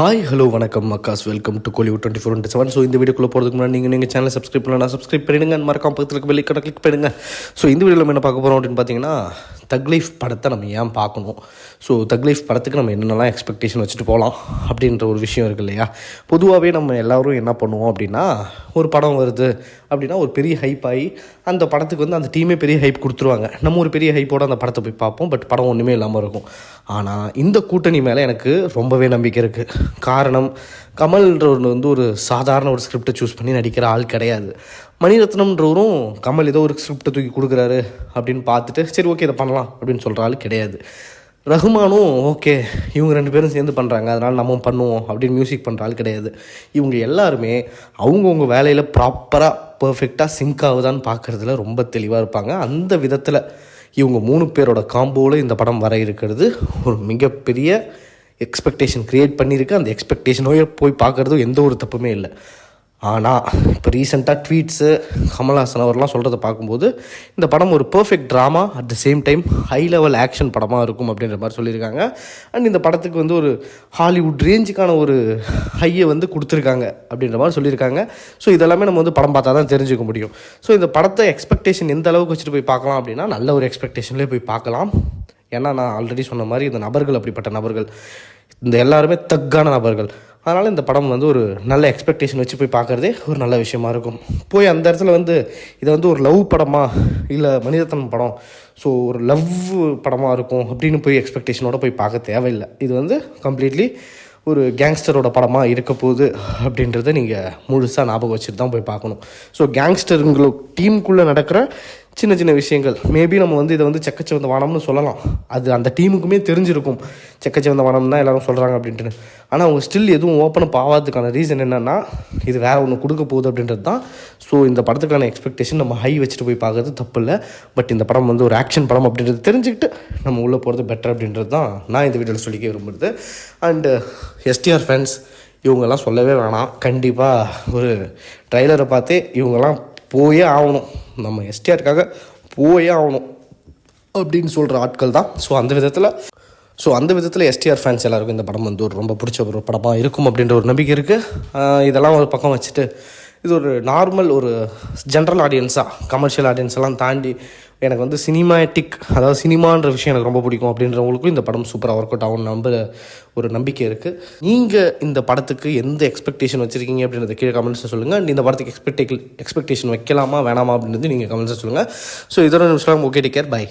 Hi hello வணக்கம் macaws, welcome to Kollywood 24/7. So இந்த வீடியோக்குள்ளே போகிறதுக்கு முன்னாடி நீங்கள் சேனல் சப்ஸ்கிரைப் பண்ணலாம், சப்ஸ்கிரைப் பண்ணிடுங்க. மறக்காம பக்கத்தில் இருக்க பெல் ஐகானை கிளிக் பண்ணுங்க. ஸோ இந்த வீடியோவில் நம்ம என்ன பார்க்க போகிறோம் அப்படின்னு பார்த்தீங்கன்னா, தக் லைஃப் படத்தை நம்ம ஏன் பார்க்கணும், ஸோ தக் லைஃப் படத்துக்கு நம்ம என்னென்னலாம் எக்ஸ்பெக்டேஷன் வச்சுட்டு போகலாம் அப்படின்ற ஒரு விஷயம் இருக்குது இல்லையா. பொதுவாகவே நம்ம எல்லோரும் என்ன பண்ணுவோம் அப்படின்னா, ஒரு படம் வருது அப்படின்னா ஒரு பெரிய ஹைப் ஆகி அந்த படத்துக்கு வந்து அந்த டீமே பெரிய ஹைப் கொடுத்துருவாங்க. நம்ம ஒரு பெரிய ஹைப்போடு அந்த படத்தை போய் பார்ப்போம். பட் படம் ஒன்றுமே இல்லாமல் இருக்கும். ஆனால் இந்த கூட்டணி மேலே எனக்கு ரொம்பவே நம்பிக்கை இருக்குது. காரணம், கமல்ன்றவர் வந்து ஒரு சாதாரண ஒரு ஸ்கிரிப்டை சூஸ் பண்ணி நடிக்கிற ஆள் கிடையாது. மணிரத்னம்ன்றவரும் கமல் ஏதோ ஒரு ஸ்கிரிப்டை தூக்கி கொடுக்குறாரு அப்படின்னு பார்த்துட்டு சரி ஓகே இதை பண்ணலாம் அப்படின்னு சொல்கிற ஆள் கிடையாது. ரஹ்மானும் ஓகே இவங்க ரெண்டு பேரும் சேர்ந்து பண்ணுறாங்க அதனால் நம்ம பண்ணுவோம் அப்படின்னு மியூசிக் பண்ணுற ஆள் கிடையாது. இவங்க எல்லாருமே அவங்கவுங்க வேலையில் ப்ராப்பராக பர்ஃபெக்டாக சிங்க் ஆகுதான்னு பார்க்குறதுல ரொம்ப தெளிவாக இருப்பாங்க. அந்த விதத்தில் இவங்க 3 பேரோட காம்போவில் இந்த படம் வர இருக்கிறது ஒரு மிகப்பெரிய எக்ஸ்பெக்டேஷன் க்ரியேட் பண்ணியிருக்கு. அந்த எக்ஸ்பெக்டேஷனோட போய் பார்க்குறதும் எந்த ஒரு தப்புமே இல்லை. ஆனால் இப்போ ரீசெண்டாக ட்வீட்ஸு கமல்ஹாசன் அவர்லாம் சொல்கிறத பார்க்கும்போது இந்த படம் ஒரு perfect drama at the same time high level action படமாக இருக்கும் அப்படின்ற மாதிரி சொல்லியிருக்காங்க. அண்ட் இந்த படத்துக்கு வந்து ஒரு ஹாலிவுட் ரேஞ்சுக்கான ஒரு ஹையை வந்து கொடுத்துருக்காங்க அப்படின்ற மாதிரி சொல்லியிருக்காங்க. ஸோ இதெல்லாமே நம்ம வந்து படம் பார்த்தா தான் தெரிஞ்சுக்க முடியும். ஸோ இந்த படத்தை எக்ஸ்பெக்டேஷன் எந்த அளவுக்கு வச்சுட்டு போய் பார்க்கலாம் அப்படின்னா, நல்ல ஒரு எக்ஸ்பெக்டேஷன்லேயே போய் பார்க்கலாம். ஏன்னா நான் ஆல்ரெடி சொன்ன மாதிரி இந்த நபர்கள் அப்படிப்பட்ட நபர்கள், இந்த எல்லாருமே தக்கான நபர்கள். அதனால் இந்த படம் வந்து ஒரு நல்ல எக்ஸ்பெக்டேஷன் வச்சு போய் பார்க்குறதே ஒரு நல்ல விஷயமா இருக்கும். போய் அந்த இடத்துல வந்து இதை வந்து ஒரு லவ் படமாக இல்லை மணிரத்னம் படம் ஸோ ஒரு லவ் படமாக இருக்கும் அப்படின்னு போய் எக்ஸ்பெக்டேஷனோட போய் பார்க்க தேவையில்லை. இது வந்து கம்ப்ளீட்லி ஒரு கேங்ஸ்டரோட படமாக இருக்க போகுது அப்படின்றத நீங்கள் முழுசாக ஞாபகம் வச்சுட்டு தான் போய் பார்க்கணும். ஸோ கேங்ஸ்டருங்களோ டீமுக்குள்ளே நடக்கிற சின்ன சின்ன விஷயங்கள் மேபி நம்ம வந்து இதை வந்து செக்கச்சிவந்த வானம்னு சொல்லலாம். அது அந்த டீமுக்குமே தெரிஞ்சிருக்கும் செக்கச்சிவந்த வானம் தான் எல்லோரும் சொல்கிறாங்க அப்படின்ட்டு. ஆனால் அவங்க ஸ்டில் எதுவும் ஓப்பன் அப் ஆகாததுக்கான ரீசன் என்னென்னா, இது வேறு ஒன்று கொடுக்க போகுது அப்படின்றது தான். ஸோ இந்த படத்துக்கான எக்ஸ்பெக்டேஷன் நம்ம ஹை வச்சுட்டு போய் பார்க்குறது தப்பு இல்லை. பட் இந்த படம் வந்து ஒரு ஆக்ஷன் படம் அப்படின்றது தெரிஞ்சுக்கிட்டு நம்ம உள்ளே போகிறது பெட்டர் அப்படின்றது தான் நான் இந்த வீடியோவில் சொல்லிக்க விரும்புகிறது. அண்டு எஸ்டிஆர் ஃபேன்ஸ் இவங்கெல்லாம் சொல்லவே வேணாம். கண்டிப்பாக ஒரு ட்ரைலரை பார்த்தே இவங்கெல்லாம் போயே ஆகணும், நம்ம எஸ்டிஆருக்காக போயே ஆகணும் அப்படின்னு சொல்கிற ஆட்கள் தான். ஸோ அந்த விதத்தில் எஸ்டிஆர் ஃபேன்ஸ் எல்லாருக்கும் இந்த படம் வந்து ஒரு ரொம்ப பிடிச்ச ஒரு படமாக இருக்கும் அப்படின்ற ஒரு நம்பிக்கை இருக்குது. இதெல்லாம் ஒரு பக்கம் வச்சுட்டு இது ஒரு நார்மல் ஒரு ஜென்ரல் ஆடியன்ஸாக கமர்ஷியல் ஆடியன்ஸ் எல்லாம் தாண்டி எனக்கு வந்து சினிமாட்டிக், அதாவது சினிமான்ற விஷயம் எனக்கு ரொம்ப பிடிக்கும் அப்படின்றவங்களுக்கும் இந்த படம் சூப்பராக ஒர்க் அவுட் ஆகும் ஒரு நம்பிக்கை இருக்குது. நீங்கள் இந்த படத்துக்கு எந்த எக்ஸ்பெக்டேஷன் வச்சுருக்கீங்க அப்படின்றத கீழே கமெண்ட்ஸில் சொல்லுங்கள். இந்த படத்துக்கு எக்ஸ்பெக்டேஷன் வைக்கலாமா வேணாமா அப்படின்றது நீங்கள் கமெண்ட்ஸில் சொல்லுங்கள். ஸோ இதோட நிமிஷம் ஓகே, டேக் கேர், பை.